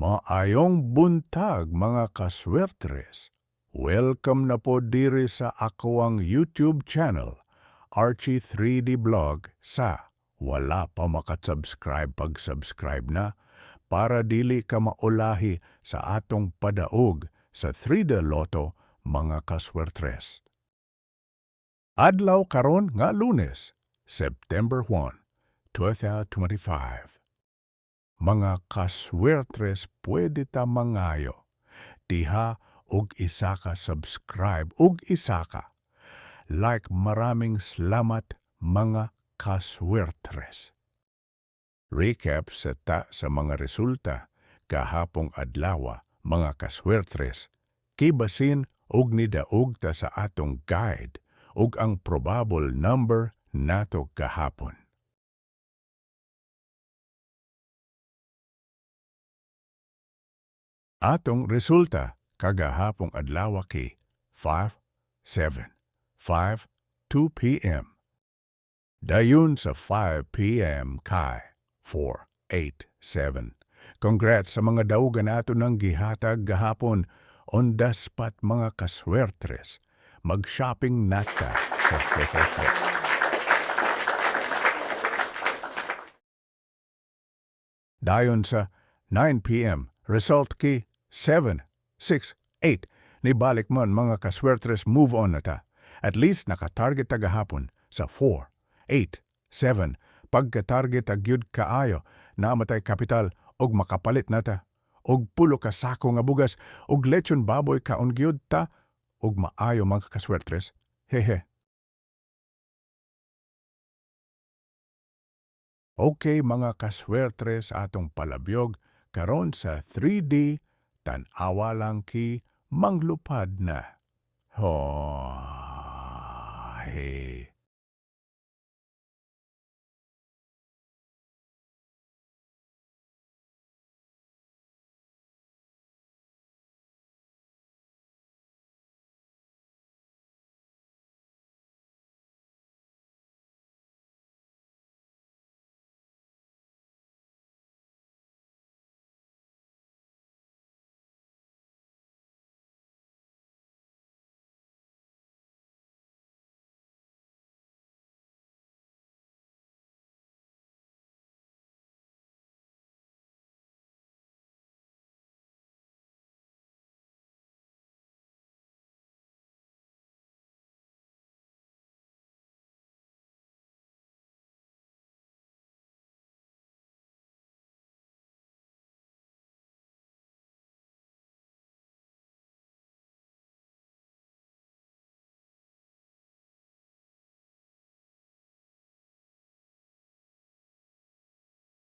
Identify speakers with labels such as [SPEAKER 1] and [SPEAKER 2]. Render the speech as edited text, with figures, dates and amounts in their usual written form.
[SPEAKER 1] Maayong buntag mga kaswertres. Welcome na po diri sa akawang YouTube channel, Archie 3D Vlog sa wala pa makasubscribe pag-subscribe na para dili ka maulahi sa atong padaog sa 3D Lotto mga kaswertres. Adlaw karon nga Lunes, September 1, 2025. Mga kaswertres pwede ta mangayo. Diha og isa ka subscribe og isa ka. Like maraming salamat mga kaswertres. Recap sa mga resulta kahapong adlaw mga kaswertres. Kibasin og nidaog ta sa atong guide og ang probable number nato kahapon. Atong resulta kagahapong adlaw kay 5, 7, 5, 2 p.m. Dayon sa 5 p.m. kay 4, 8, 7. Congrats sa mga daugan nato ng gihatag gahapon on the spot mga kaswertres. Mag-shopping nata. Dayon sa 9 p.m. result kay 7, 6, 8. Nibalik man mga kaswertres, move on na ta. At least naka-target ta gahapon sa 4, 8, 7. Pagka-target agyud kaayo, namatay kapital og makapalit na ta. Og pulo ka sako nga bugas og lechon baboy kaon gyud ta og maayo mga kaswertres. Hehe. Okay mga kaswertres, atong palabyog karon sa 3D tan-awa lang ki manglupad na. Hey.